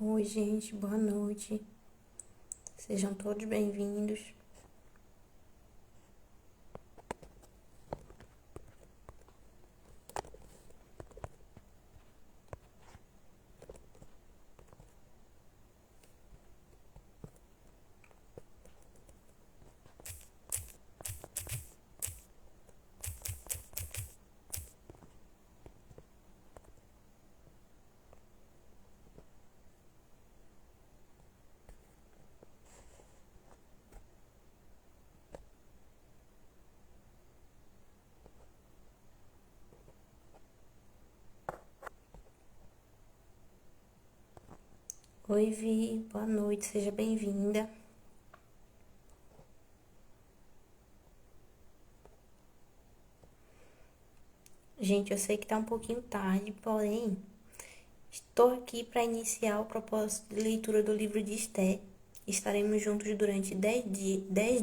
Oi, gente, boa noite. Sejam todos bem-vindos. Oi, Vi, boa noite, seja bem-vinda. Gente, eu sei que tá um pouquinho tarde, porém, estou aqui para iniciar o propósito de leitura do livro de Esté. Estaremos juntos durante 10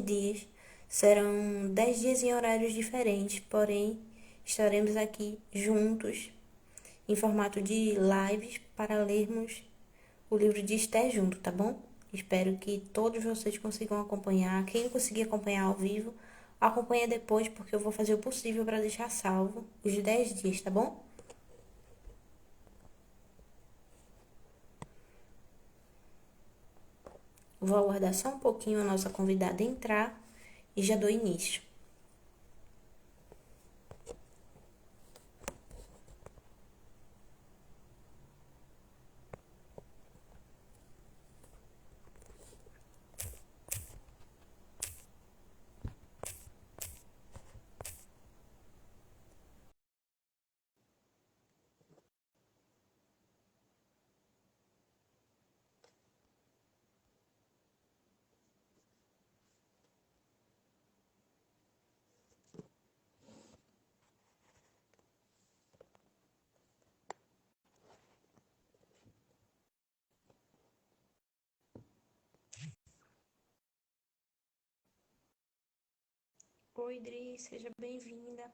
dias. Serão 10 dias em horários diferentes, porém, estaremos aqui juntos em formato de lives para lermos o livro de Esté junto, tá bom? Espero que todos vocês consigam acompanhar. Quem conseguir acompanhar ao vivo, acompanha depois, porque eu vou fazer o possível para deixar salvo os 10 dias, tá bom? Vou aguardar só um pouquinho a nossa convidada entrar e já dou início. Oi, Dri, seja bem-vinda.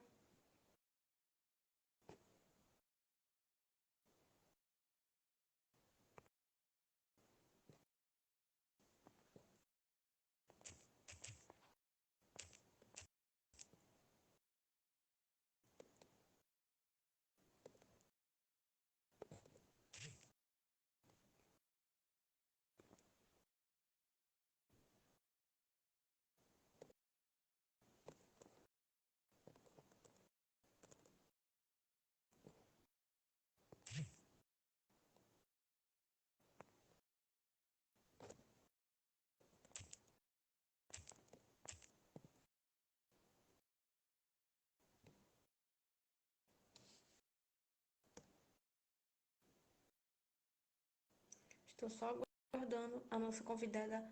Estou só aguardando a nossa convidada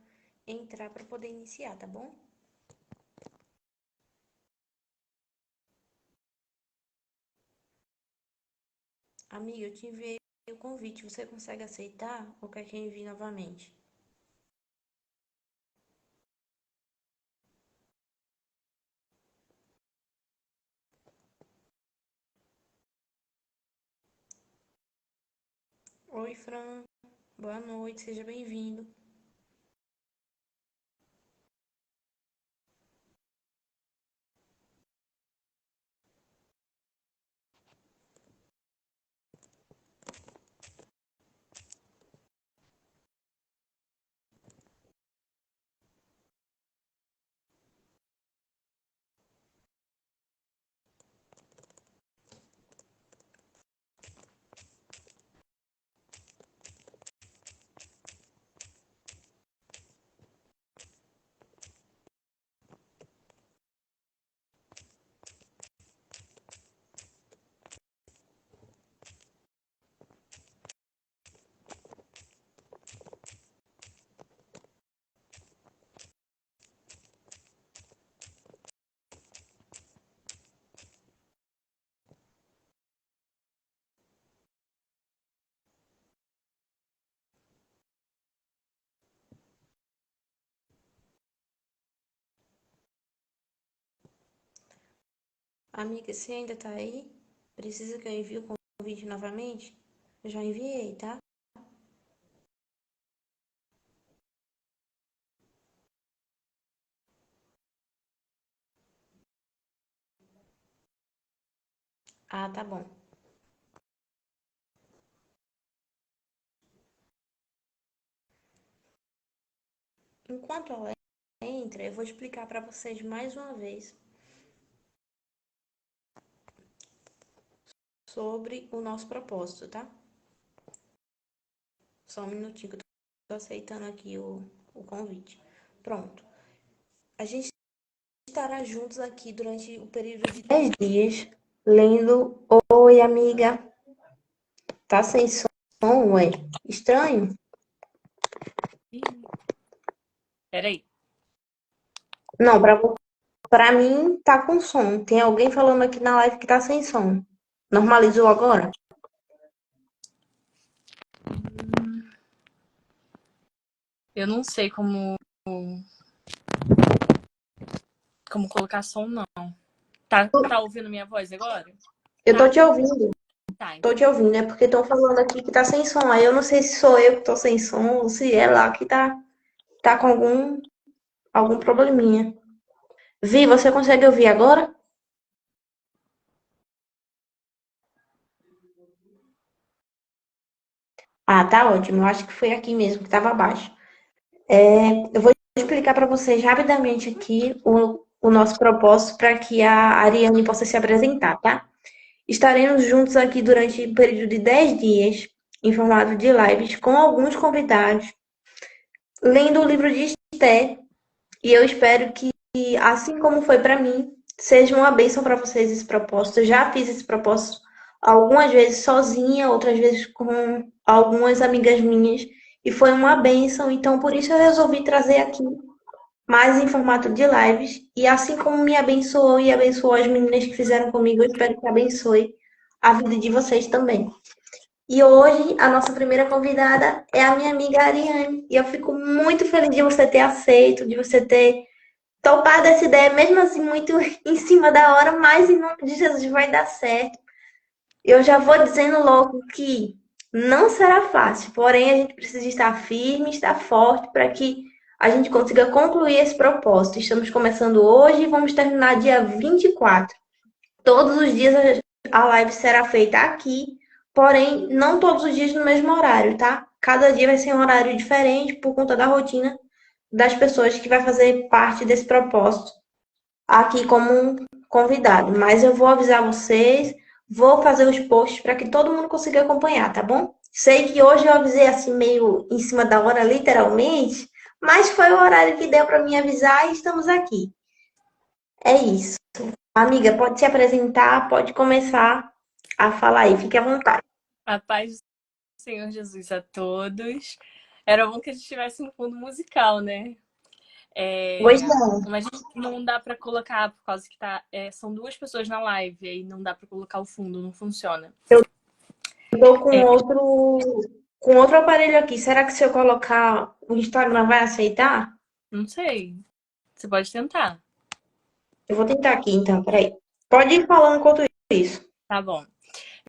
entrar para poder iniciar, tá bom? Amiga, eu te enviei o convite. Você consegue aceitar ou quer que eu envie novamente? Oi, Fran. Boa noite, seja bem-vindo. Amiga, você ainda tá aí? Precisa que eu envie o convite novamente? Eu já enviei, tá? Ah, tá bom. Enquanto ela entra, eu vou explicar para vocês mais uma vez sobre o nosso propósito, tá? Só um minutinho que eu tô aceitando aqui o convite. Pronto. A gente estará juntos aqui durante o período de 10 dias, lendo. Oi, amiga. Tá sem som, ué? Estranho? Peraí. Não, pra mim tá com som. Tem alguém falando aqui na live que tá sem som. Normalizou agora? Eu não sei como colocar som, não. Tá ouvindo minha voz agora? Eu tô Tá? te ouvindo. Tá, Tô então. te ouvindo, é porque estão falando aqui que tá sem som. Aí eu não sei se sou eu que tô sem som ou se é lá que tá com algum probleminha. Vi, você consegue ouvir agora? Ah, tá ótimo. Eu acho que foi aqui mesmo que tava baixo. Eu vou explicar para vocês rapidamente aqui o nosso propósito para que a Ariane possa se apresentar, tá? Estaremos juntos aqui durante um período de 10 dias, em formato de lives, com alguns convidados, lendo o livro de Esté. E eu espero que, assim como foi para mim, seja uma bênção para vocês esse propósito. Eu já fiz esse propósito algumas vezes sozinha, outras vezes com algumas amigas minhas, e foi uma bênção. Então, por isso eu resolvi trazer aqui mais em formato de lives. E assim como me abençoou e abençoou as meninas que fizeram comigo, eu espero que abençoe a vida de vocês também. E hoje a nossa primeira convidada é a minha amiga Ariane. E eu fico muito feliz de você ter aceito, de você ter topado essa ideia, mesmo assim, muito em cima da hora, mas em nome de Jesus vai dar certo. Eu já vou dizendo logo que não será fácil, porém a gente precisa estar firme, estar forte para que a gente consiga concluir esse propósito. Estamos começando hoje e vamos terminar dia 24. Todos os dias a live será feita aqui, porém não todos os dias no mesmo horário, tá? Cada dia vai ser um horário diferente por conta da rotina das pessoas que vai fazer parte desse propósito aqui como um convidado. Mas eu vou avisar vocês, vou fazer os posts para que todo mundo consiga acompanhar, tá bom? Sei que hoje eu avisei assim meio em cima da hora, literalmente, mas foi o horário que deu para me avisar e estamos aqui. É isso. Amiga, pode se apresentar, pode começar a falar aí, fique à vontade. A paz do Senhor Jesus a todos. Era bom que a gente tivesse um fundo musical, né? Pois Mas não dá pra colocar, por causa que são duas pessoas na live, aí não dá pra colocar o fundo, não funciona. eu tô com É, outro aparelho aqui. Será que se eu colocar o Instagram vai aceitar? não sei. Você pode tentar. Eu vou tentar aqui então, peraí. Pode ir falando enquanto isso. Tá bom.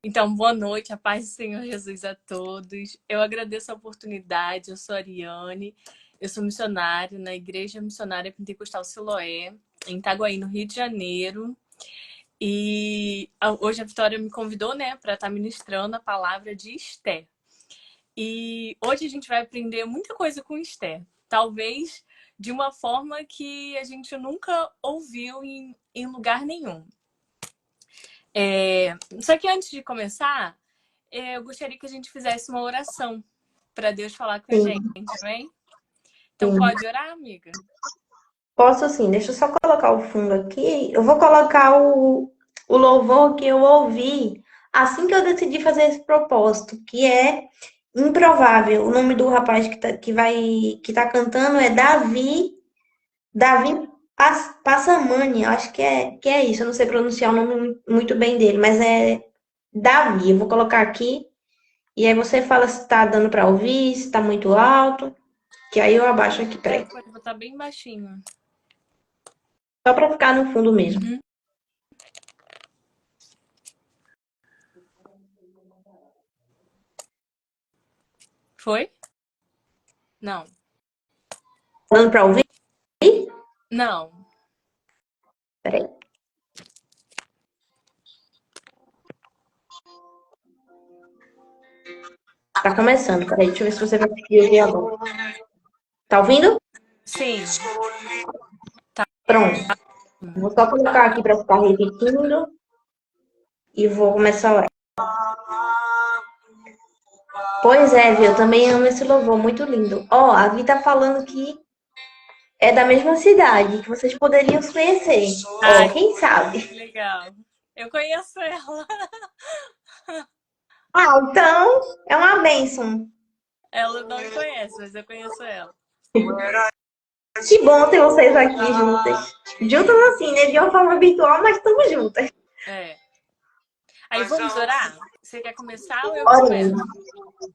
Então, boa noite, a paz do Senhor Jesus a todos. Eu agradeço a oportunidade. Eu sou a Ariane, eu sou missionária na Igreja Missionária Pentecostal Siloé, em Itaguaí, no Rio de Janeiro. E hoje a Vitória me convidou, né, para estar ministrando a palavra de Esté. E hoje a gente vai aprender muita coisa com Esté. Talvez de uma forma que a gente nunca ouviu em lugar nenhum. Só que antes de começar, eu gostaria que a gente fizesse uma oração para Deus falar com a Sim, gente, amém? Então sim. pode orar, amiga? Posso sim, deixa eu só colocar o fundo aqui. Eu vou colocar o louvor que eu ouvi assim que eu decidi fazer esse propósito, que é Improvável. O nome do rapaz que tá cantando é Davi Passamani, eu acho que é isso. Eu não sei pronunciar o nome muito bem dele, mas é Davi. Eu vou colocar aqui e aí você fala se tá dando para ouvir, se tá muito alto, que aí eu abaixo aqui, peraí. Pode botar bem baixinho. Só para ficar no fundo mesmo. Uhum. Foi? Não. Tá dando para ouvir? Não. Peraí. Tá começando. Peraí, deixa eu ver se você vai conseguir ouvir agora. Tá ouvindo? Sim. Pronto. Vou só colocar aqui para ficar repetindo e vou começar a orar. Pois é, viu? Eu também amo esse louvor, muito lindo. Ó, a Vi tá falando que é da mesma cidade, que vocês poderiam se conhecer. Ó, Ai, quem sabe? que legal. Eu conheço ela. Ah, então é uma bênção. Ela não me conhece, mas eu conheço ela. Que bom ter vocês aqui juntas. Juntas assim, né? De uma forma virtual, mas estamos juntas. É. Aí vamos orar? Você quer começar ou eu Oremos. começo?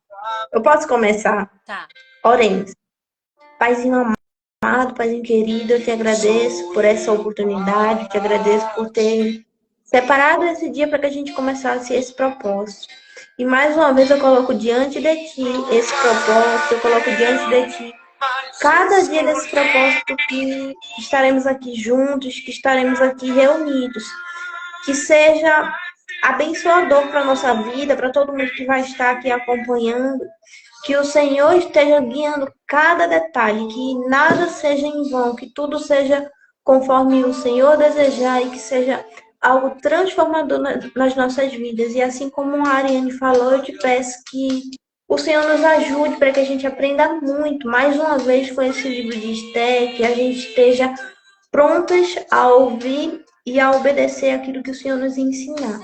Eu posso começar? Tá. Oremos. Paizinho amado, Paizinho querido, eu te agradeço por essa oportunidade, te agradeço por ter separado esse dia para que a gente começasse esse propósito. E mais uma vez eu coloco diante de ti esse propósito, eu coloco diante de ti cada dia desse propósito que estaremos aqui juntos, que estaremos aqui reunidos. Que seja abençoador para a nossa vida, para todo mundo que vai estar aqui acompanhando. Que o Senhor esteja guiando cada detalhe, que nada seja em vão, que tudo seja conforme o Senhor desejar e que seja algo transformador nas nossas vidas. E assim como a Ariane falou, eu te peço que o Senhor nos ajude para que a gente aprenda muito, mais uma vez, com esse livro de Esther, que a gente esteja prontas a ouvir e a obedecer aquilo que o Senhor nos ensinar.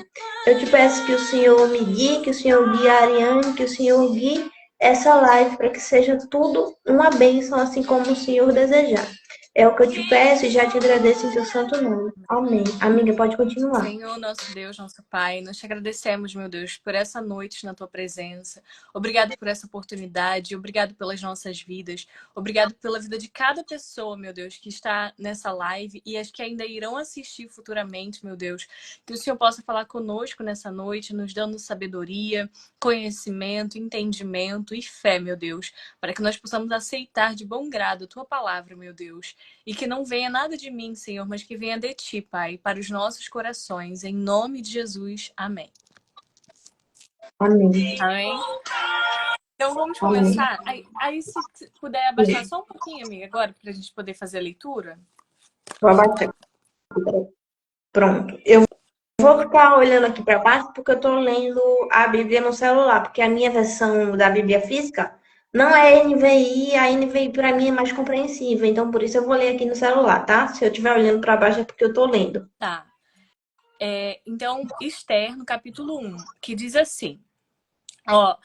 Eu te peço que o Senhor me guie, que o Senhor guie a Ariane, que o Senhor guie essa live para que seja tudo uma bênção, assim como o Senhor desejar. É o que eu te peço e já te agradeço em teu santo nome. Amém. Amiga, pode continuar. Senhor, nosso Deus, nosso Pai, nós te agradecemos, meu Deus, por essa noite na tua presença. Obrigado por essa oportunidade, obrigado pelas nossas vidas, obrigado pela vida de cada pessoa, meu Deus, que está nessa live e as que ainda irão assistir futuramente, meu Deus. Que o Senhor possa falar conosco nessa noite, nos dando sabedoria, conhecimento, entendimento e fé, meu Deus, para que nós possamos aceitar de bom grado a tua palavra, meu Deus. E que não venha nada de mim, Senhor, mas que venha de ti, Pai, para os nossos corações. Em nome de Jesus. Amém. Amém. Amém? Então vamos Amém. começar. Aí se puder abaixar só um pouquinho, amiga, agora, para a gente poder fazer a leitura. Vou abaixar. Pronto. Eu vou ficar olhando aqui para baixo porque eu estou lendo a Bíblia no celular, porque a minha versão da Bíblia física não é NVI, a NVI para mim é mais compreensível, então por isso eu vou ler aqui no celular, tá? Se eu estiver olhando para baixo é porque eu estou lendo. Tá. Então, Esther, no capítulo 1, que diz assim: ó,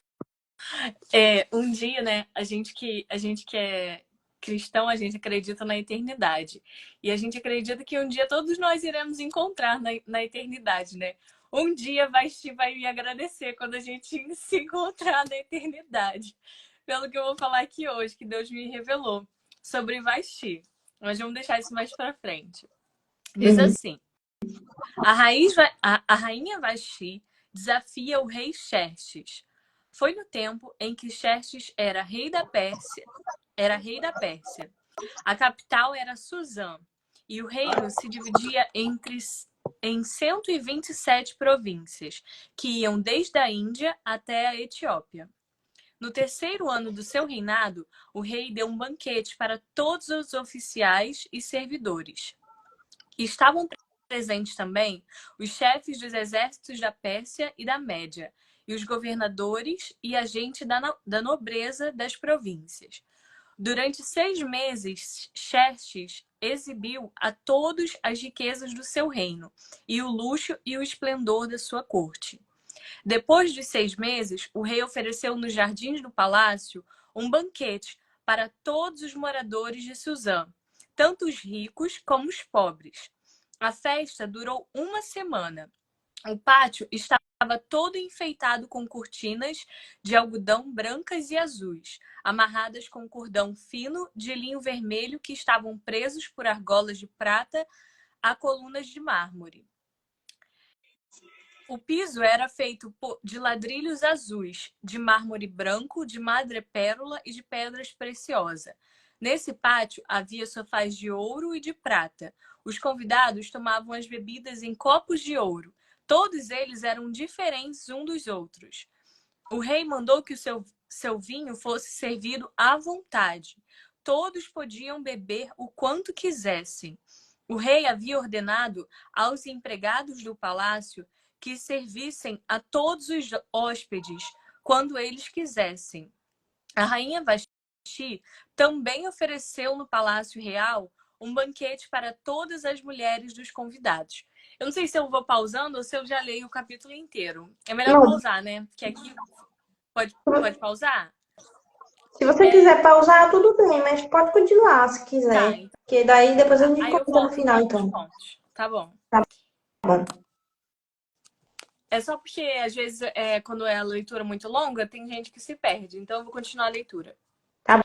um dia, né, a gente que é cristão, a gente acredita na eternidade. E a gente acredita que um dia todos nós iremos encontrar na eternidade, né? Um dia vai me agradecer quando a gente se encontrar na eternidade. Pelo que eu vou falar aqui hoje, que Deus me revelou sobre Vasti. Mas vamos deixar isso mais pra frente. Diz Uhum. assim: a rainha Vasti desafia o rei Xerxes. Foi no tempo em que Xerxes era rei da Pérsia. A capital era Suzã, e o reino se dividia em 127 províncias, que iam desde a Índia até a Etiópia. No terceiro ano do seu reinado, o rei deu um banquete para todos os oficiais e servidores. Estavam presentes também os chefes dos exércitos da Pérsia e da Média, e os governadores e a gente da nobreza das províncias. Durante 6 meses, Xerxes exibiu a todos as riquezas do seu reino e o luxo e o esplendor da sua corte. Depois de 6 meses, o rei ofereceu nos jardins do palácio um banquete para todos os moradores de Suzã, tanto os ricos como os pobres. A festa durou uma semana. O pátio estava todo enfeitado com cortinas de algodão brancas e azuis, amarradas com cordão fino de linho vermelho que estavam presos por argolas de prata a colunas de mármore. O piso era feito de ladrilhos azuis, de mármore branco, de madrepérola e de pedras preciosas. Nesse pátio havia sofás de ouro e de prata. Os convidados tomavam as bebidas em copos de ouro. Todos eles eram diferentes uns dos outros. O rei mandou que o seu vinho fosse servido à vontade. Todos podiam beber o quanto quisessem. O rei havia ordenado aos empregados do palácio que servissem a todos os hóspedes quando eles quisessem. A rainha Vashti também ofereceu no Palácio Real um banquete para todas as mulheres dos convidados. Eu não sei se eu vou pausando ou se eu já leio o capítulo inteiro. É melhor Não, pausar, né? Que aqui pode pausar? se você quiser pausar, tudo bem, mas pode continuar se Tá, quiser. então Porque daí depois a tá. gente Aí eu comenta no volto em final, alguns então. pontos. Tá bom. Tá bom. É só porque, às vezes, quando é a leitura muito longa, tem gente que se perde. Então, eu vou continuar a leitura. Tá bom.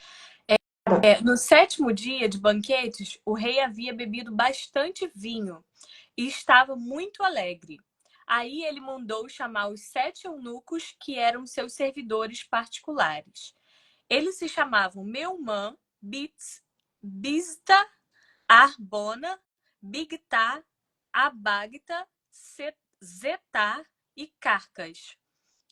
No 7º dia de banquetes, o rei havia bebido bastante vinho e estava muito alegre. Aí ele mandou chamar os 7 eunucos que eram seus servidores particulares. Eles se chamavam Meumã, Bizta, Arbona, Bigtá, Abagta, Zetar e Carcas.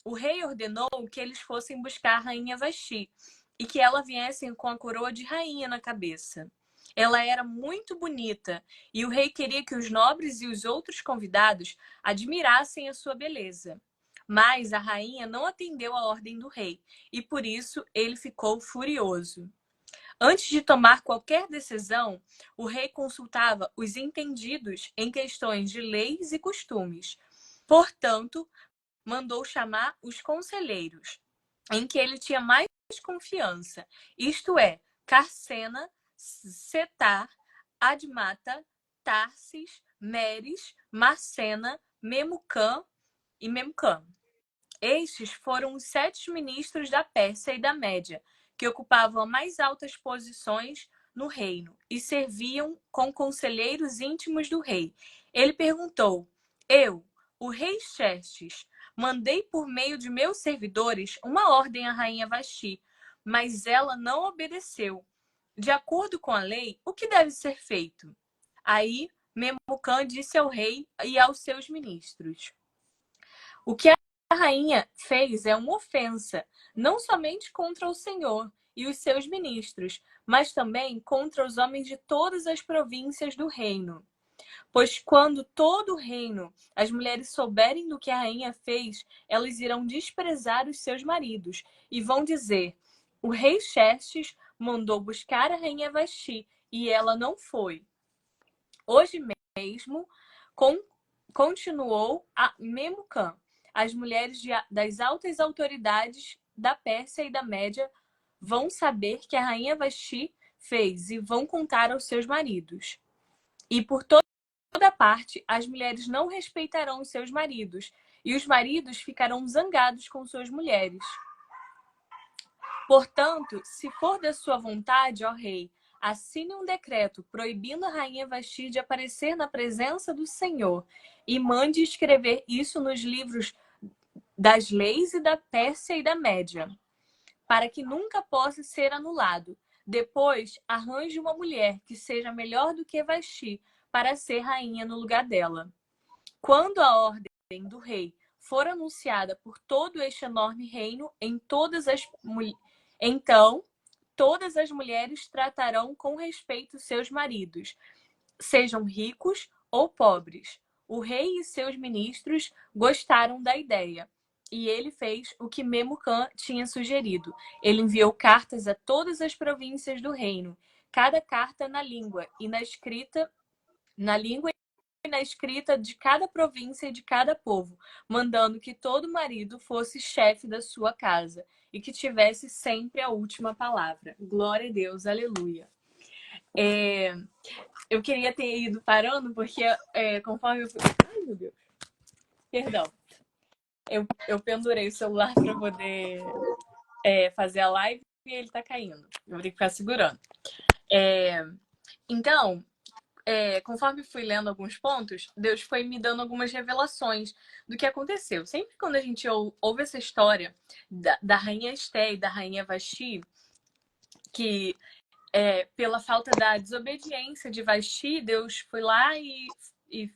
O rei ordenou que eles fossem buscar a rainha Vashti e que ela viesse com a coroa de rainha na cabeça. Ela era muito bonita e o rei queria que os nobres e os outros convidados admirassem a sua beleza. Mas a rainha não atendeu a ordem do rei e por isso ele ficou furioso. Antes de tomar qualquer decisão, o rei consultava os entendidos em questões de leis e costumes. Portanto, mandou chamar os conselheiros, em que ele tinha mais confiança, isto é, Carcena, Setar, Admata, Tarsis, Meres, Marcena, Memucã e Memucã. Estes foram os 7 ministros da Pérsia e da Média, que ocupavam as mais altas posições no reino e serviam como conselheiros íntimos do rei. Ele perguntou: Eu, o rei Xerxes, mandei por meio de meus servidores uma ordem à rainha Vashti, mas ela não obedeceu. De acordo com a lei, o que deve ser feito? Aí Memucã disse ao rei e aos seus ministros: O que a rainha fez é uma ofensa, não somente contra o Senhor e os seus ministros, mas também contra os homens de todas as províncias do reino. Pois quando todo o reino, as mulheres souberem do que a rainha fez, elas irão desprezar os seus maridos e vão dizer: o rei Xerxes mandou buscar a rainha Vashti e ela não foi. Hoje mesmo, continuou a Memucã. As mulheres das altas autoridades da Pérsia e da Média vão saber que a rainha Vashti fez e vão contar aos seus maridos. E por toda parte, as mulheres não respeitarão os seus maridos, e os maridos ficarão zangados com suas mulheres. Portanto, se for da sua vontade, ó rei, assine um decreto proibindo a rainha Vashti de aparecer na presença do Senhor e mande escrever isso nos livros das leis e da Pérsia e da Média, para que nunca possa ser anulado. Depois, arranje uma mulher que seja melhor do que Vashti para ser rainha no lugar dela. Quando a ordem do rei for anunciada por todo este enorme reino, então todas as mulheres tratarão com respeito seus maridos, sejam ricos ou pobres. O rei e seus ministros gostaram da ideia, e ele fez o que Memucã tinha sugerido. Ele enviou cartas a todas as províncias do reino, cada carta na língua e na escrita de cada província e de cada povo, mandando que todo marido fosse chefe da sua casa e que tivesse sempre a última palavra. Glória a Deus, aleluia. Eu queria ter ido parando, porque conforme eu fui... Ai, meu Deus. Perdão. Eu pendurei o celular para poder fazer a live e ele tá caindo. Eu vou ter que ficar segurando. Então, conforme fui lendo alguns pontos, Deus foi me dando algumas revelações do que aconteceu. Sempre quando a gente ouve essa história da rainha Esté e da rainha Vashti, que pela falta da desobediência de Vashti, Deus foi lá e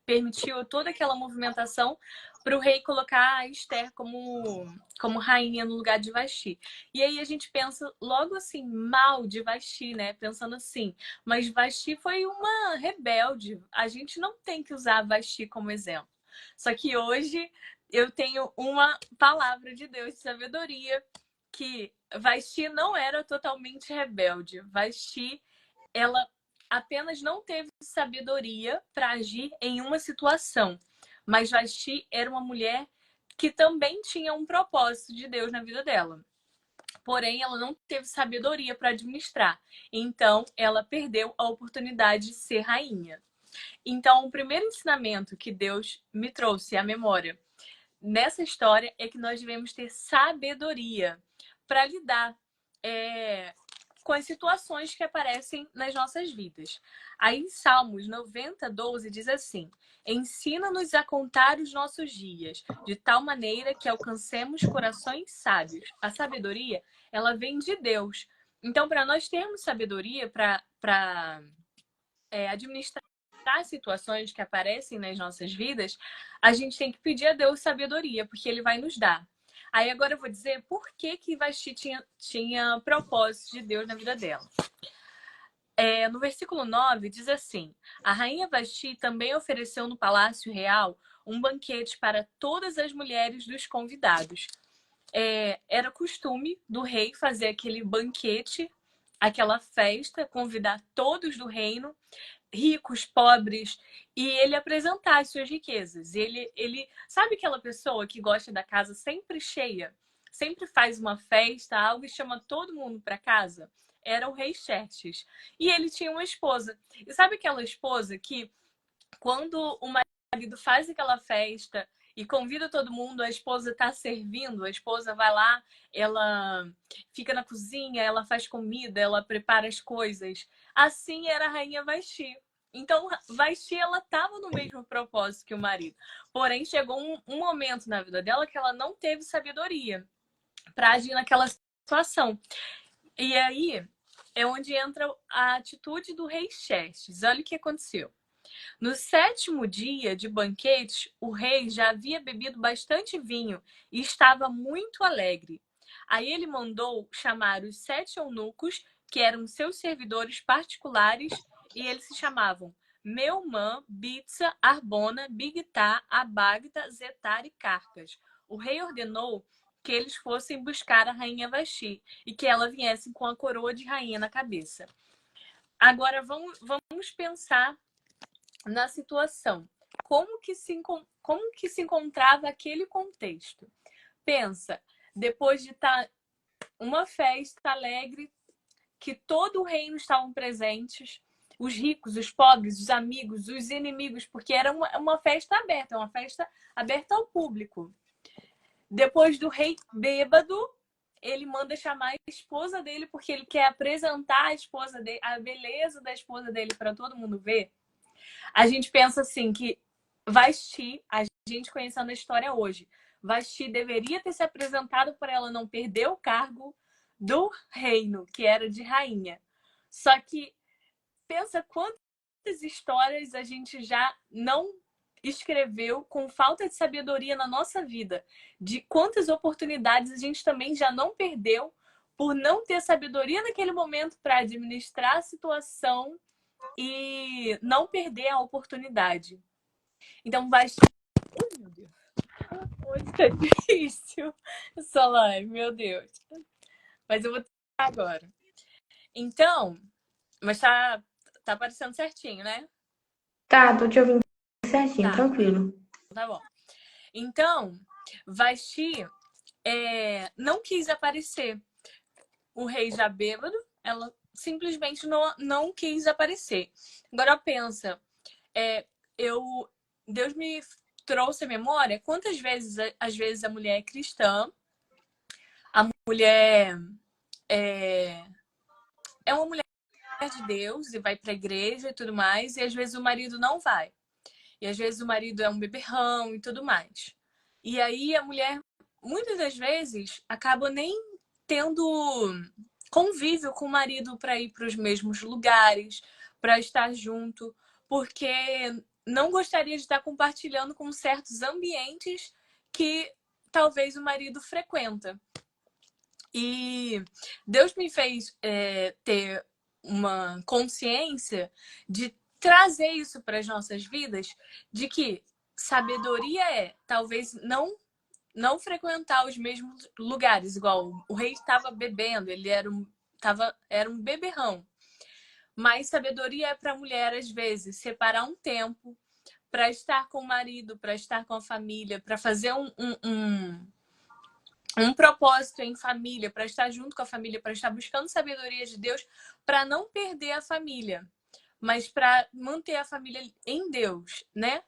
permitiu toda aquela movimentação para o rei colocar a Esther como rainha no lugar de Vasti. E aí a gente pensa logo assim, mal de Vasti, né? Pensando assim, mas Vasti foi uma rebelde. A gente não tem que usar Vasti como exemplo. Só que hoje eu tenho uma palavra de Deus de sabedoria que Vasti não era totalmente rebelde. Vasti, ela apenas não teve sabedoria para agir em uma situação. Mas Vasti era uma mulher que também tinha um propósito de Deus na vida dela. Porém, ela não teve sabedoria para administrar. Então, ela perdeu a oportunidade de ser rainha. Então, o primeiro ensinamento que Deus me trouxe à memória nessa história é que nós devemos ter sabedoria para lidar com as situações que aparecem nas nossas vidas. Aí em Salmos 90:12 diz assim: ensina-nos a contar os nossos dias, de tal maneira que alcancemos corações sábios. A sabedoria, ela vem de Deus. Então, para nós termos sabedoria para administrar situações que aparecem nas nossas vidas, a gente tem que pedir a Deus sabedoria, porque Ele vai nos dar. Aí agora eu vou dizer por que Vasti tinha propósito de Deus na vida dela. No versículo 9 diz assim: a rainha Vasti também ofereceu no palácio real um banquete para todas as mulheres dos convidados. Era costume do rei fazer aquele banquete, aquela festa, convidar todos do reino, ricos, pobres, e ele apresentar as suas riquezas. Ele sabe aquela pessoa que gosta da casa sempre cheia, sempre faz uma festa, algo e chama todo mundo para casa? Era o rei Xerxes. E ele tinha uma esposa. E sabe aquela esposa que, quando o marido faz aquela festa e convida todo mundo, a esposa está servindo, a esposa vai lá, ela fica na cozinha, ela faz comida, ela prepara as coisas. Assim era a rainha Vasti. Então, Vasti, ela estava no mesmo propósito que o marido. Porém, chegou um momento na vida dela que ela não teve sabedoria para agir naquela situação. E aí é onde entra a atitude do rei Xerxes. Olha o que aconteceu. No 7º dia de banquetes, o rei já havia bebido bastante vinho e estava muito alegre. Aí ele mandou chamar os 7 eunucos, que eram seus servidores particulares, e eles se chamavam Meumã, Bitsa, Arbona, Bigtá, Abagta, Zetar e Carcas. O rei ordenou que eles fossem buscar a rainha Vasti e que ela viesse com a coroa de rainha na cabeça. Agora vamos pensar na situação. Como que se encontrava aquele contexto? Pensa, depois de estar uma festa alegre, que todo o reino estavam presentes, os ricos, os pobres, os amigos, os inimigos, porque era uma festa aberta ao público. Depois do rei bêbado, ele manda chamar a esposa dele, porque ele quer apresentar a esposa dele, a beleza da esposa dele para todo mundo ver. A gente pensa assim que Vasti, a gente conhecendo a história hoje, Vasti deveria ter se apresentado para ela não perder o cargo do reino, que era de rainha. Só que pensa quantas histórias a gente já não escreveu com falta de sabedoria na nossa vida, de quantas oportunidades a gente também já não perdeu por não ter sabedoria naquele momento para administrar a situação e não perder a oportunidade. Então, vai. Oh, meu Deus. Hoje tá difícil. Solange, meu Deus. Mas eu vou tentar agora. Então, mas tá aparecendo certinho, né? Tá, tô te ouvindo certinho, Tá, tranquilo. tá bom. Então, Vasti não quis aparecer. O rei já bêbado, ela simplesmente não quis aparecer. Agora pensa, Deus me trouxe a memória quantas vezes, às vezes, a mulher é cristã, a mulher é uma mulher de Deus e vai para a igreja e tudo mais, e às vezes o marido não vai. E às vezes o marido é um beberrão e tudo mais. E aí a mulher, muitas das vezes, acaba nem tendo convívio com o marido para ir para os mesmos lugares, para estar junto, porque não gostaria de estar compartilhando com certos ambientes que talvez o marido frequenta. E Deus me fez ter uma consciência de trazer isso para as nossas vidas, de que sabedoria é talvez não frequentar os mesmos lugares, igual o rei estava bebendo, ele era um beberrão. Mas sabedoria é para a mulher, às vezes, separar um tempo para estar com o marido, para estar com a família, para fazer um propósito em família, para estar junto com a família, para estar buscando sabedoria de Deus, para não perder a família, mas para manter a família em Deus, né?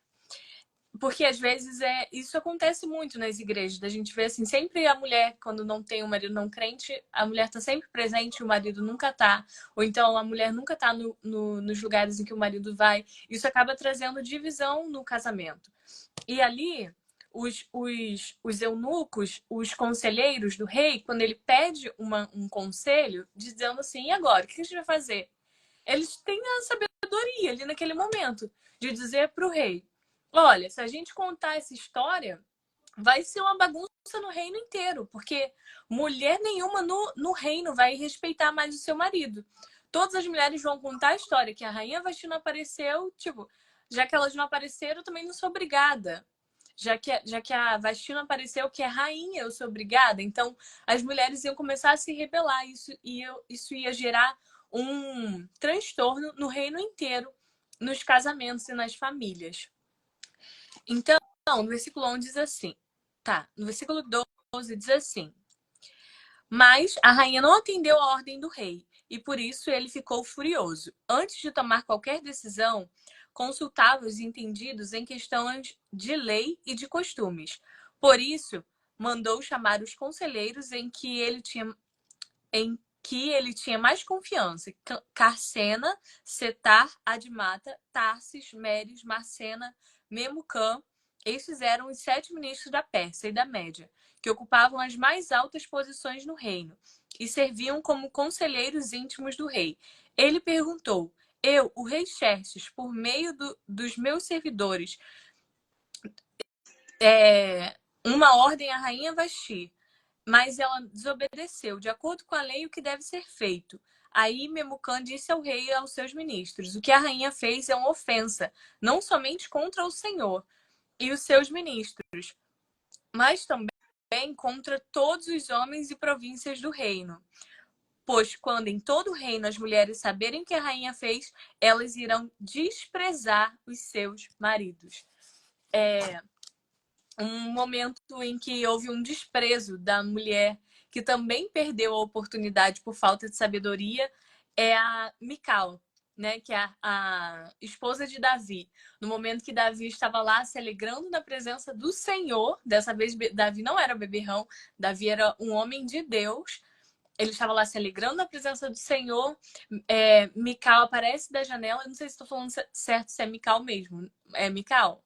Porque às vezes isso acontece muito nas igrejas. A gente vê assim, sempre a mulher, quando não tem um marido não crente, a mulher está sempre presente e o marido nunca tá. Ou então a mulher nunca tá nos lugares em que o marido vai. Isso acaba trazendo divisão no casamento. E ali, os eunucos, os conselheiros do rei, quando ele pede um conselho, dizendo assim, e agora? O que a gente vai fazer? Eles têm a sabedoria ali naquele momento de dizer para o rei, olha, se a gente contar essa história, vai ser uma bagunça no reino inteiro, porque mulher nenhuma no reino vai respeitar mais o seu marido. Todas as mulheres vão contar a história que a rainha Vasti não apareceu, tipo, já que elas não apareceram, eu também não sou obrigada. Já que a Vasti não apareceu, que é rainha, eu sou obrigada. Então, as mulheres iam começar a se rebelar. Isso ia gerar um transtorno no reino inteiro, nos casamentos e nas famílias. Então, no versículo 11 diz assim, tá? No versículo 12 diz assim, mas a rainha não atendeu a ordem do rei, e por isso ele ficou furioso. Antes de tomar qualquer decisão, consultava os entendidos em questões de lei e de costumes. Por isso, mandou chamar os conselheiros em que ele tinha mais confiança: Carcena, Setar, Admata, Tarsis, Meres, Marcena, Memucã. Estes eram os 7 ministros da Pérsia e da Média, que ocupavam as mais altas posições no reino e serviam como conselheiros íntimos do rei. Ele perguntou: eu, o rei Xerxes, por meio dos meus servidores, uma ordem à rainha Vasti, mas ela desobedeceu, de acordo com a lei, o que deve ser feito. Aí Memucã disse ao rei e aos seus ministros: o que a rainha fez é uma ofensa, não somente contra o Senhor e os seus ministros, mas também contra todos os homens e províncias do reino. Pois quando em todo o reino as mulheres saberem o que a rainha fez, elas irão desprezar os seus maridos. Um momento em que houve um desprezo da mulher que também perdeu a oportunidade por falta de sabedoria é a Mical, né, que é a esposa de Davi. No momento que Davi estava lá se alegrando na presença do Senhor, dessa vez Davi não era beberrão, Davi era um homem de Deus. Ele estava lá se alegrando na presença do Senhor. Mical aparece da janela. Eu não sei se estou falando certo, se é Mical mesmo. É Mical?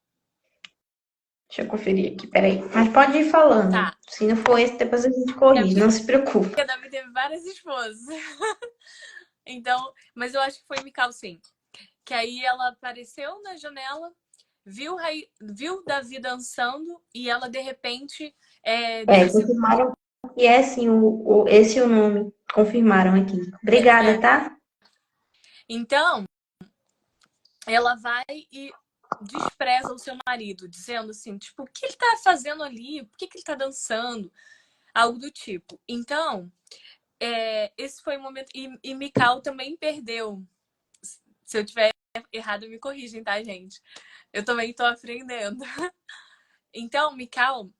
Deixa eu conferir aqui, peraí. Mas pode ir falando. Tá. Se não for esse, depois a gente corrige, não se preocupe. Porque Davi teve várias esposas. Então, mas eu acho que foi Mical, sim. Que aí ela apareceu na janela, viu Davi dançando e ela, de repente, disse... Confirmaram que é sim, esse é o nome. Confirmaram aqui. Obrigada, tá? Então, ela vai e despreza o seu marido, dizendo assim, tipo, o que ele tá fazendo ali? Por que ele tá dançando? Algo do tipo. Então, esse foi o momento... E Mical também perdeu. Se eu tiver errado, me corrigem, tá, gente? Eu também tô aprendendo. Então, Mical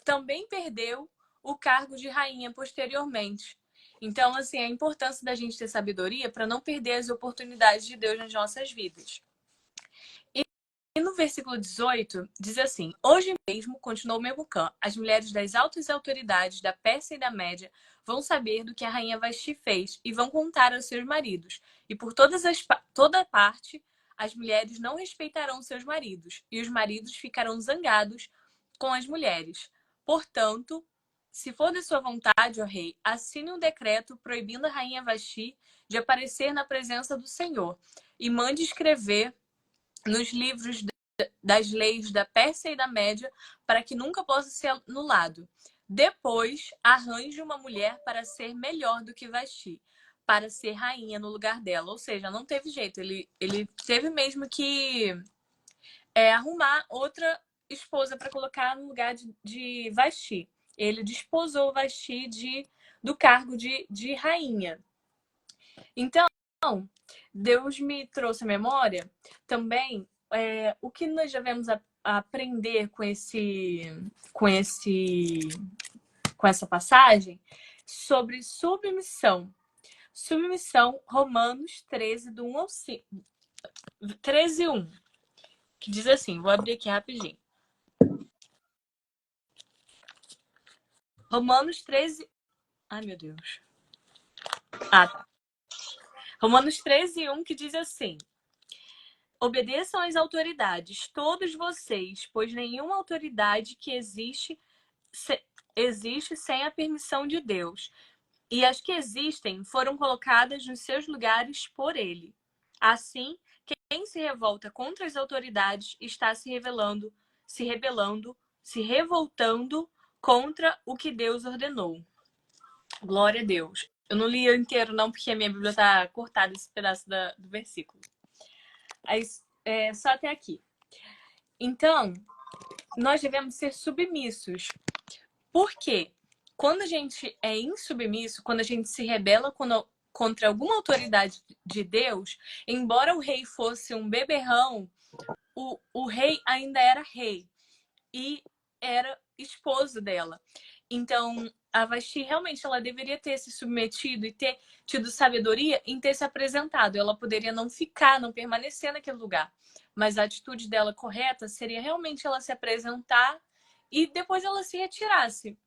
também perdeu o cargo de rainha posteriormente. Então, assim, a importância da gente ter sabedoria para não perder as oportunidades de Deus nas nossas vidas. E no versículo 18, diz assim: hoje mesmo, continuou Memucã, as mulheres das altas autoridades da Pérsia e da Média vão saber do que a rainha Vasti fez e vão contar aos seus maridos. E por toda parte, as mulheres não respeitarão seus maridos, e os maridos ficarão zangados com as mulheres. Portanto, se for de sua vontade, ó rei, assine um decreto proibindo a rainha Vasti de aparecer na presença do Senhor, e mande escrever nos livros das leis da Pérsia e da Média, para que nunca possa ser anulado. Depois, arranje uma mulher para ser melhor do que Vasti, para ser rainha no lugar dela. Ou seja, não teve jeito. Ele teve mesmo que arrumar outra esposa para colocar no lugar de Vasti. Ele desposou Vasti do cargo de rainha. Então, Deus me trouxe à memória também o que nós devemos aprender com essa passagem sobre submissão. Submissão, Romanos 13, do 1 ao 5. 13, 1. Que diz assim, vou abrir aqui rapidinho. Romanos 13... Ai, meu Deus. Tá. Romanos 13, 1, que diz assim: obedeçam às autoridades, todos vocês, pois nenhuma autoridade que existe sem a permissão de Deus. E as que existem foram colocadas nos seus lugares por ele. Assim, quem se revolta contra as autoridades está se revoltando contra o que Deus ordenou. Glória a Deus. Eu não li inteiro não, porque a minha Bíblia está cortada esse pedaço do versículo. Só até aqui. Então, nós devemos ser submissos. Por quê? Quando a gente é insubmisso, quando a gente se rebela contra alguma autoridade de Deus, embora o rei fosse um beberrão, o rei ainda era rei e era esposo dela. Então, a Vasti realmente ela deveria ter se submetido e ter tido sabedoria em ter se apresentado. Ela poderia não permanecer naquele lugar. Mas a atitude dela correta seria realmente ela se apresentar e depois ela se retirasse.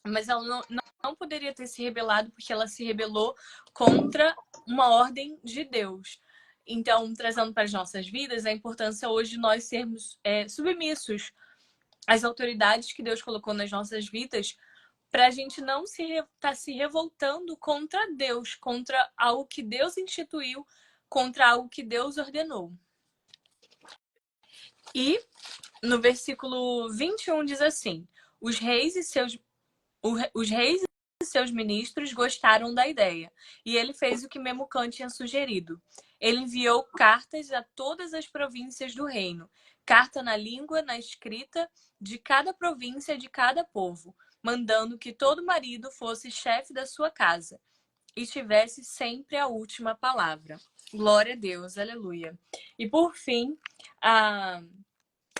Mas ela não poderia ter se rebelado porque ela se rebelou contra uma ordem de Deus. Então, trazendo para as nossas vidas, a importância hoje de nós sermos submissos às autoridades que Deus colocou nas nossas vidas, para a gente não estar se revoltando contra Deus, contra algo que Deus instituiu, contra algo que Deus ordenou. E no versículo 21 diz assim: os reis e seus ministros gostaram da ideia, e ele fez o que Memucã tinha sugerido. Ele enviou cartas a todas as províncias do reino, carta na língua, na escrita de cada província e de cada povo, mandando que todo marido fosse chefe da sua casa e tivesse sempre a última palavra. Glória a Deus, aleluia. E por fim,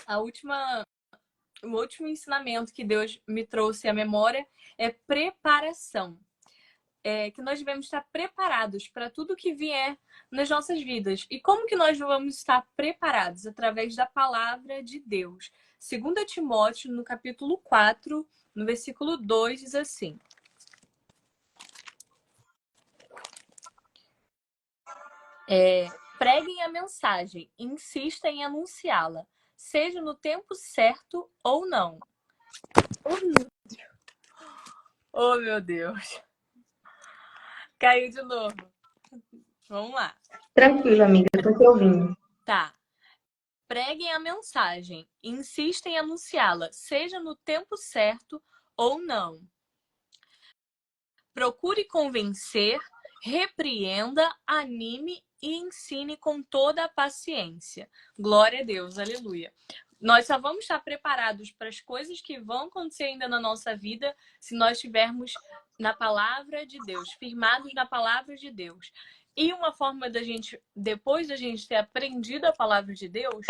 o último ensinamento que Deus me trouxe à memória é preparação. Que nós devemos estar preparados para tudo que vier nas nossas vidas. E como que nós vamos estar preparados? Através da palavra de Deus. 2 Timóteo, no capítulo 4, no versículo 2, diz assim: preguem a mensagem, insista em anunciá-la, seja no tempo certo ou não. Oh, meu Deus. Caiu de novo. Vamos lá. Tranquilo, amiga, eu tô te ouvindo. Tá. Preguem a mensagem, insista em anunciá-la, seja no tempo certo ou não. Procure convencer, repreenda, anime e ensine com toda a paciência. Glória a Deus, aleluia. Nós só vamos estar preparados para as coisas que vão acontecer ainda na nossa vida se nós estivermos na palavra de Deus, firmados na palavra de Deus. E uma forma da gente, depois da gente ter aprendido a palavra de Deus,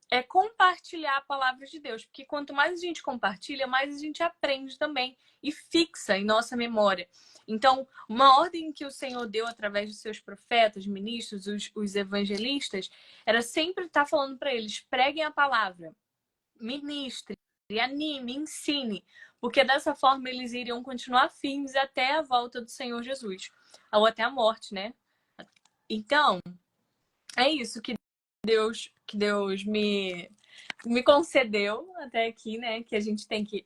é compartilhar a palavra de Deus. Porque quanto mais a gente compartilha, mais a gente aprende também e fixa em nossa memória. Então, uma ordem que o Senhor deu através dos seus profetas, ministros, os evangelistas, era sempre estar falando para eles: preguem a palavra, ministre, anime, ensine. Porque dessa forma eles iriam continuar firmes até a volta do Senhor Jesus. Ou até a morte, né? Então, é isso que Deus me concedeu até aqui, né? Que a gente tem que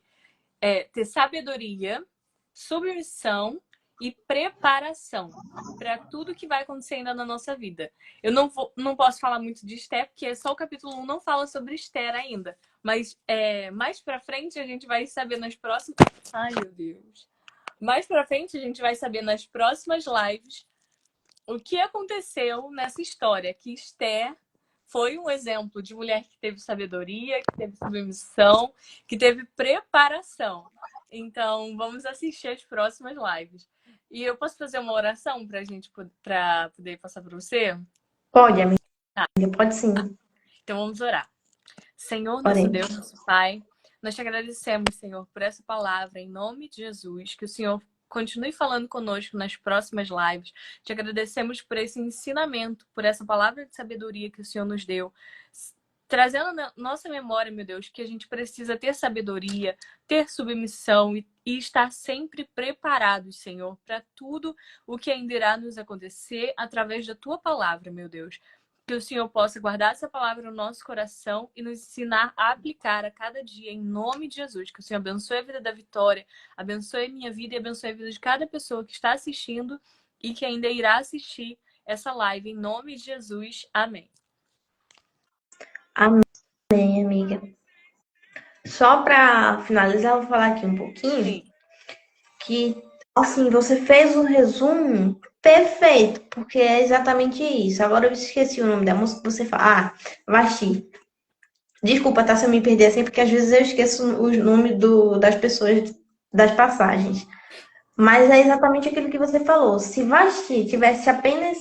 ter sabedoria, submissão e preparação para tudo que vai acontecer ainda na nossa vida. Eu não posso falar muito de Esther, porque só o capítulo 1 não fala sobre Esther ainda. Mas mais pra frente a gente vai saber nas próximas... Ai, meu Deus. Mais pra frente a gente vai saber nas próximas lives o que aconteceu nessa história. Que Esther foi um exemplo de mulher que teve sabedoria, que teve submissão, que teve preparação. Então, vamos assistir as próximas lives. E eu posso fazer uma oração para poder passar para você? Pode, amiga. Pode sim. Então, vamos orar. Senhor, nosso Oremos. Deus, nosso Pai, nós te agradecemos, Senhor, por essa palavra, em nome de Jesus, que o Senhor continue falando conosco nas próximas lives. Te agradecemos por esse ensinamento, por essa palavra de sabedoria que o Senhor nos deu, trazendo na nossa memória, meu Deus, que a gente precisa ter sabedoria, ter submissão e estar sempre preparados, Senhor, para tudo o que ainda irá nos acontecer através da Tua palavra, meu Deus. Que o Senhor possa guardar essa palavra no nosso coração e nos ensinar a aplicar a cada dia, em nome de Jesus. Que o Senhor abençoe a vida da Vitória, abençoe a minha vida e abençoe a vida de cada pessoa que está assistindo e que ainda irá assistir essa live, em nome de Jesus. Amém. Amém, amiga. Só para finalizar, eu vou falar aqui um pouquinho. Sim. Que, assim, você fez um resumo perfeito, porque é exatamente isso. Agora eu esqueci o nome da música, você fala, Vasti. Desculpa, tá, se eu me perder assim, porque às vezes eu esqueço os nomes das pessoas, das passagens. Mas é exatamente aquilo que você falou. Se Vasti tivesse apenas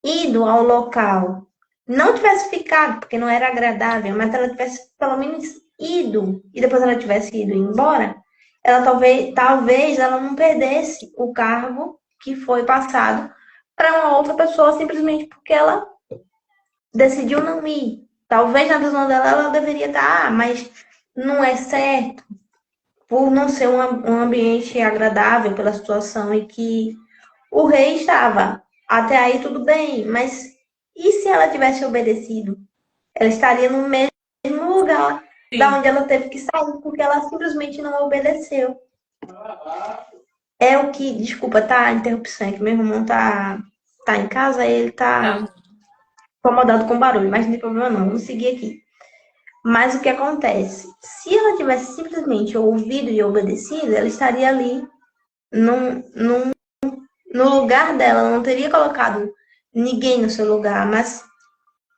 ido ao local, não tivesse ficado, porque não era agradável, mas ela tivesse pelo menos ido, e depois ela tivesse ido embora, ela talvez ela não perdesse o cargo que foi passado para uma outra pessoa simplesmente porque ela decidiu não ir. Talvez na visão dela ela deveria estar, mas não é certo, por não ser um ambiente agradável pela situação em que o rei estava. Até aí tudo bem, mas e se ela tivesse obedecido? Ela estaria no mesmo lugar da onde ela teve que sair, porque ela simplesmente não obedeceu. É o que, desculpa, tá? A interrupção, é que meu irmão tá em casa, ele tá incomodado com barulho, mas não tem problema não, vamos seguir aqui. Mas o que acontece? Se ela tivesse simplesmente ouvido e obedecido, ela estaria ali no lugar dela, ela não teria colocado ninguém no seu lugar, mas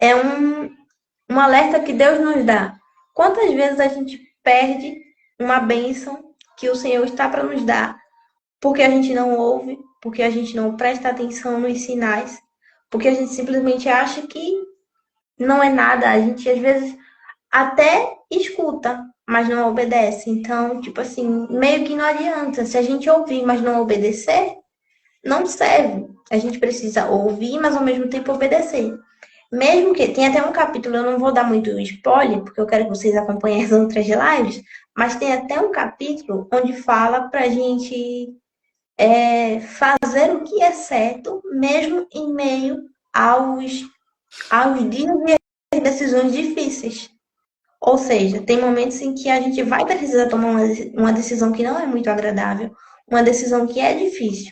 é um alerta que Deus nos dá. Quantas vezes a gente perde uma bênção que o Senhor está para nos dar, porque a gente não ouve, porque a gente não presta atenção nos sinais, porque a gente simplesmente acha que não é nada. A gente, às vezes, até escuta, mas não obedece. Então, tipo assim, meio que não adianta. Se a gente ouvir, mas não obedecer, não serve. A gente precisa ouvir, mas ao mesmo tempo obedecer. Mesmo que tem até um capítulo, eu não vou dar muito spoiler, porque eu quero que vocês acompanhem as outras lives, mas tem até um capítulo onde fala pra gente fazer o que é certo, mesmo em meio aos dias e às decisões difíceis. Ou seja, tem momentos em que a gente vai precisar tomar uma decisão que não é muito agradável, uma decisão que é difícil,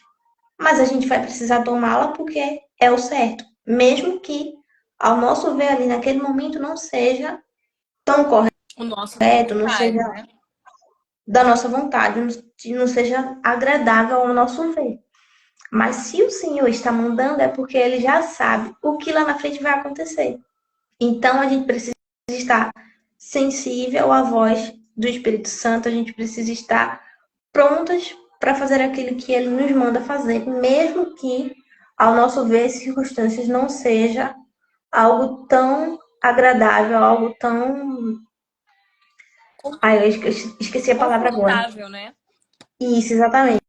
mas a gente vai precisar tomá-la porque é o certo, mesmo que, ao nosso ver ali naquele momento, não seja tão O nosso correto, não vontade, seja né? da nossa vontade, não seja agradável ao nosso ver. Mas se o Senhor está mandando, é porque Ele já sabe o que lá na frente vai acontecer. Então, a gente precisa estar sensível à voz do Espírito Santo, a gente precisa estar prontas para fazer aquilo que Ele nos manda fazer, mesmo que, ao nosso ver, as circunstâncias não seja algo tão agradável, algo tão... Ai, eu esqueci a palavra agora. Confortável, né? Isso, exatamente.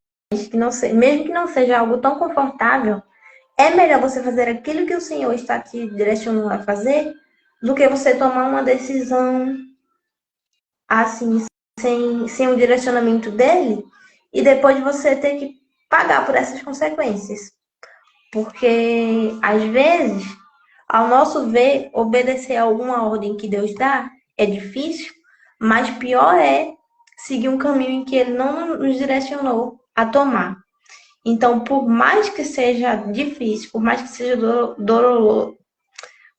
Mesmo que não seja algo tão confortável, é melhor você fazer aquilo que o Senhor está te direcionando a fazer do que você tomar uma decisão assim, sem o direcionamento dele e depois você ter que pagar por essas consequências. Porque, às vezes, ao nosso ver, obedecer a alguma ordem que Deus dá é difícil, mas pior é seguir um caminho em que Ele não nos direcionou a tomar. Então, por mais que seja difícil, por mais que seja doloroso,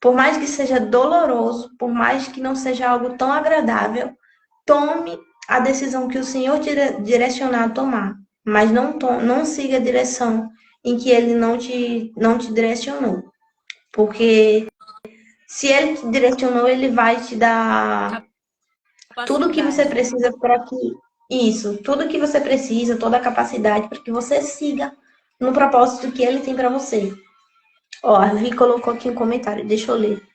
por mais que seja doloroso, por mais que não seja algo tão agradável, tome a decisão que o Senhor te direcionar a tomar, mas não siga a direção em que Ele não te direcionou. Porque se Ele te direcionou, Ele vai te dar tudo que você Capacidade. precisa para que isso, tudo que você precisa, toda a capacidade para que você siga no propósito que Ele tem para você. Ó, a Vi colocou aqui um comentário, deixa eu ler.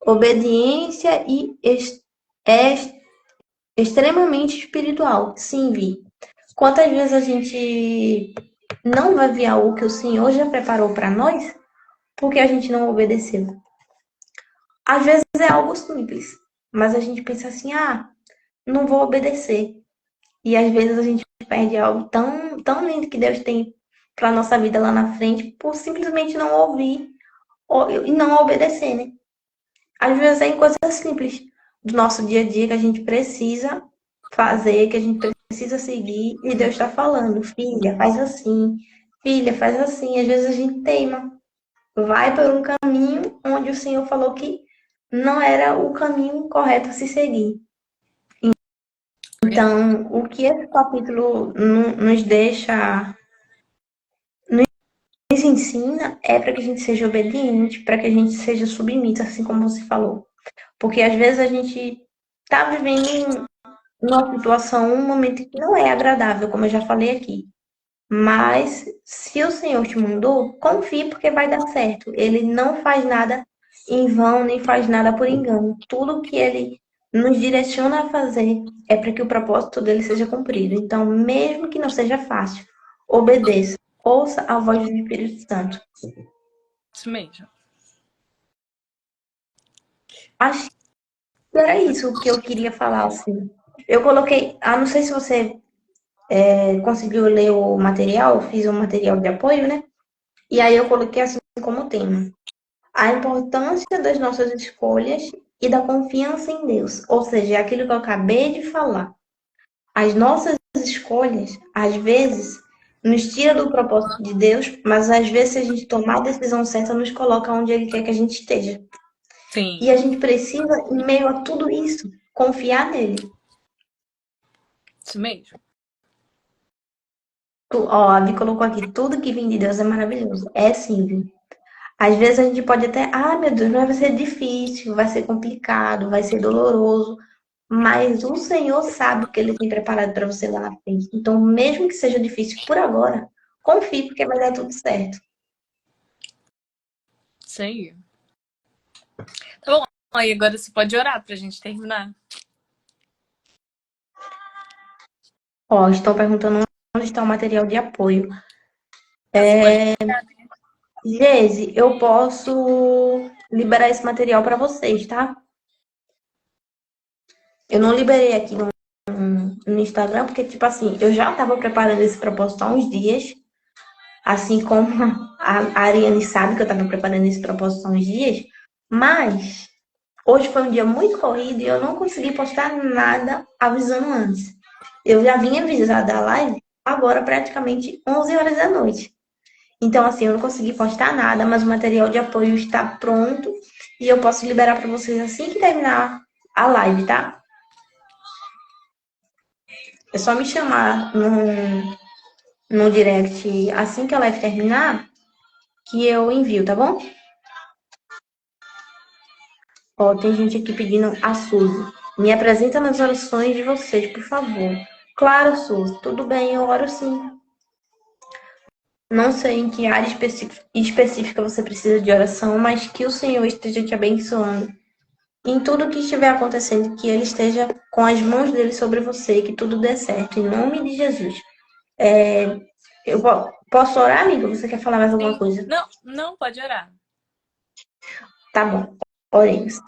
Obediência é extremamente espiritual. Sim, Vi. Quantas vezes a gente não vai ver algo que o Senhor já preparou para nós porque a gente não obedeceu? Às vezes é algo simples, mas a gente pensa assim: ah, não vou obedecer. E às vezes a gente perde algo tão lindo que Deus tem para nossa vida lá na frente por simplesmente não ouvir e não obedecer, né? Às vezes é em coisas simples do nosso dia a dia que a gente precisa fazer, que a gente precisa seguir, e Deus está falando, filha, faz assim, filha, faz assim. Às vezes a gente teima, vai por um caminho onde o Senhor falou que não era o caminho correto a se seguir. Então, o que esse capítulo nos deixa, nos ensina é para que a gente seja obediente, para que a gente seja submissa, assim como você falou. Porque às vezes a gente está vivendo uma situação, um momento que não é agradável, como eu já falei aqui. Mas se o Senhor te mandou, confie porque vai dar certo. Ele não faz nada em vão, nem faz nada por engano. Tudo que ele nos direciona a fazer é para que o propósito dele seja cumprido. Então, mesmo que não seja fácil, obedeça. Ouça a voz do Espírito Santo. Isso mesmo. Acho que era isso que eu queria falar, assim. Eu coloquei, não sei se você conseguiu ler o material, fiz um material de apoio, né? E aí eu coloquei assim como tema: a importância das nossas escolhas e da confiança em Deus. Ou seja, é aquilo que eu acabei de falar. As nossas escolhas, às vezes, nos tira do propósito de Deus, mas às vezes, se a gente tomar a decisão certa, nos coloca onde Ele quer que a gente esteja. Sim. E a gente precisa, em meio a tudo isso, confiar nele. Isso mesmo. Ó, a Vi colocou aqui: tudo que vem de Deus é maravilhoso. É sim, Vi. Às vezes a gente pode até, meu Deus, mas vai ser difícil, vai ser complicado, vai ser doloroso, mas o Senhor sabe o que Ele tem preparado para você lá na frente. Então, mesmo que seja difícil por agora, confie, porque vai dar tudo certo. Isso aí. Tá bom. Aí agora você pode orar pra gente terminar. Ó, estão perguntando onde está o material de apoio. Geise, eu posso liberar esse material para vocês, tá? Eu não liberei aqui no Instagram, porque, tipo assim, eu já estava preparando esse propósito há uns dias. Assim como a Ariane sabe que eu estava preparando esse propósito há uns dias, mas hoje foi um dia muito corrido e eu não consegui postar nada avisando antes. Eu já vinha avisar da live agora praticamente 11 horas da noite. Então, assim, eu não consegui postar nada, mas o material de apoio está pronto e eu posso liberar para vocês assim que terminar a live, tá? É só me chamar no direct assim que a live terminar que eu envio, tá bom? Ó, tem gente aqui pedindo a Suzy. Me apresenta nas orações de vocês, por favor. Claro, Suzy. Tudo bem, eu oro sim. Não sei em que área específica você precisa de oração, mas que o Senhor esteja te abençoando. Em tudo que estiver acontecendo, que Ele esteja com as mãos dele sobre você, que tudo dê certo, em nome de Jesus. Eu posso orar, amiga? Você quer falar mais alguma coisa? Não, pode orar. Tá bom, oremos.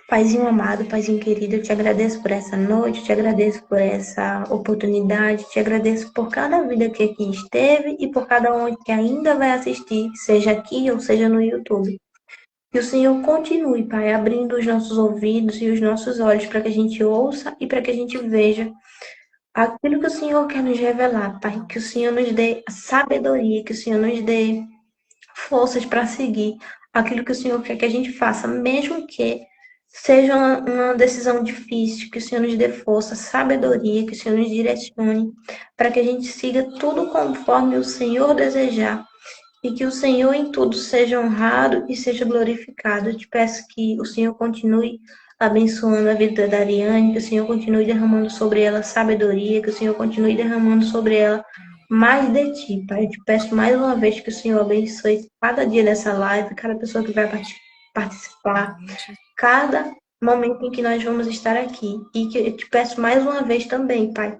Paizinho amado, Paizinho querido, eu te agradeço por essa noite, te agradeço por essa oportunidade, te agradeço por cada vida que aqui esteve e por cada um que ainda vai assistir, seja aqui ou seja no YouTube. Que o Senhor continue, Pai, abrindo os nossos ouvidos e os nossos olhos para que a gente ouça e para que a gente veja aquilo que o Senhor quer nos revelar, Pai. Que o Senhor nos dê sabedoria, que o Senhor nos dê forças para seguir aquilo que o Senhor quer que a gente faça, mesmo que seja uma decisão difícil, que o Senhor nos dê força, sabedoria, que o Senhor nos direcione, para que a gente siga tudo conforme o Senhor desejar e que o Senhor em tudo seja honrado e seja glorificado. Eu te peço que o Senhor continue abençoando a vida da Ariane, que o Senhor continue derramando sobre ela sabedoria, que o Senhor continue derramando sobre ela mais de ti, Pai. Eu te peço mais uma vez que o Senhor abençoe cada dia dessa live, cada pessoa que vai participar, cada momento em que nós vamos estar aqui. E que eu te peço mais uma vez também, Pai,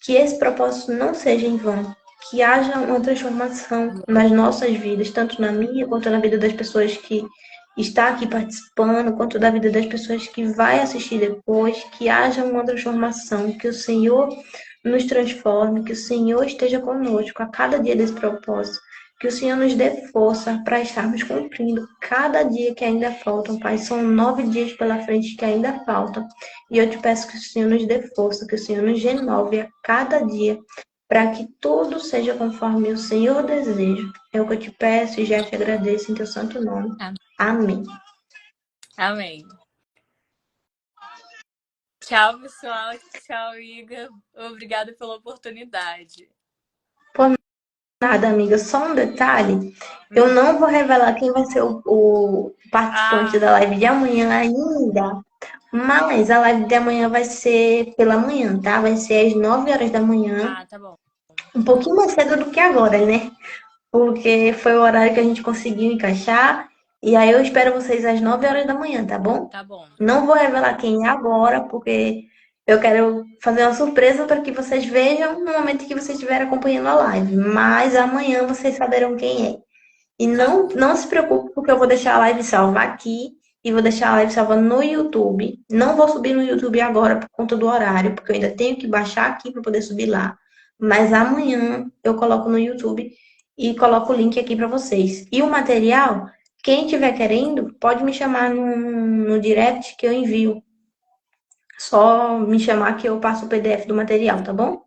que esse propósito não seja em vão, que haja uma transformação nas nossas vidas, tanto na minha quanto na vida das pessoas que está aqui participando, quanto da vida das pessoas que vai assistir depois, que haja uma transformação, que o Senhor nos transforme, que o Senhor esteja conosco a cada dia desse propósito, que o Senhor nos dê força para estarmos cumprindo cada dia que ainda faltam, Pai. São 9 dias pela frente que ainda faltam. E eu te peço que o Senhor nos dê força, que o Senhor nos renove a cada dia, para que tudo seja conforme o Senhor deseja. É o que eu te peço e já te agradeço em teu santo nome. Amém. Amém. Tchau, pessoal. Tchau, Iga. Obrigada pela oportunidade. Nada, amiga. Só um detalhe. Eu não vou revelar quem vai ser o participante da live de amanhã ainda. Mas a live de amanhã vai ser pela manhã, tá? Vai ser às 9 horas da manhã. Tá bom. Um pouquinho mais cedo do que agora, né? Porque foi o horário que a gente conseguiu encaixar. E aí eu espero vocês às 9 horas da manhã, tá bom? Tá bom. Não vou revelar quem é agora, porque eu quero fazer uma surpresa para que vocês vejam no momento em que vocês estiverem acompanhando a live. Mas amanhã vocês saberão quem é. E não se preocupe, porque eu vou deixar a live salva aqui e vou deixar a live salva no YouTube. Não vou subir no YouTube agora por conta do horário, porque eu ainda tenho que baixar aqui para poder subir lá. Mas amanhã eu coloco no YouTube e coloco o link aqui para vocês. E o material, quem estiver querendo, pode me chamar no direct que eu envio. Só me chamar que eu passo o PDF do material, tá bom?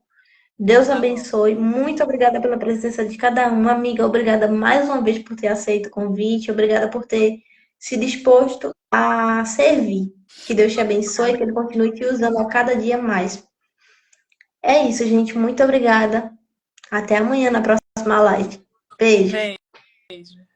Deus abençoe. Muito obrigada pela presença de cada uma. Amiga, obrigada mais uma vez por ter aceito o convite. Obrigada por ter se disposto a servir. Que Deus te abençoe, que Ele continue te usando a cada dia mais. É isso, gente. Muito obrigada. Até amanhã na próxima live. Beijo. Beijo.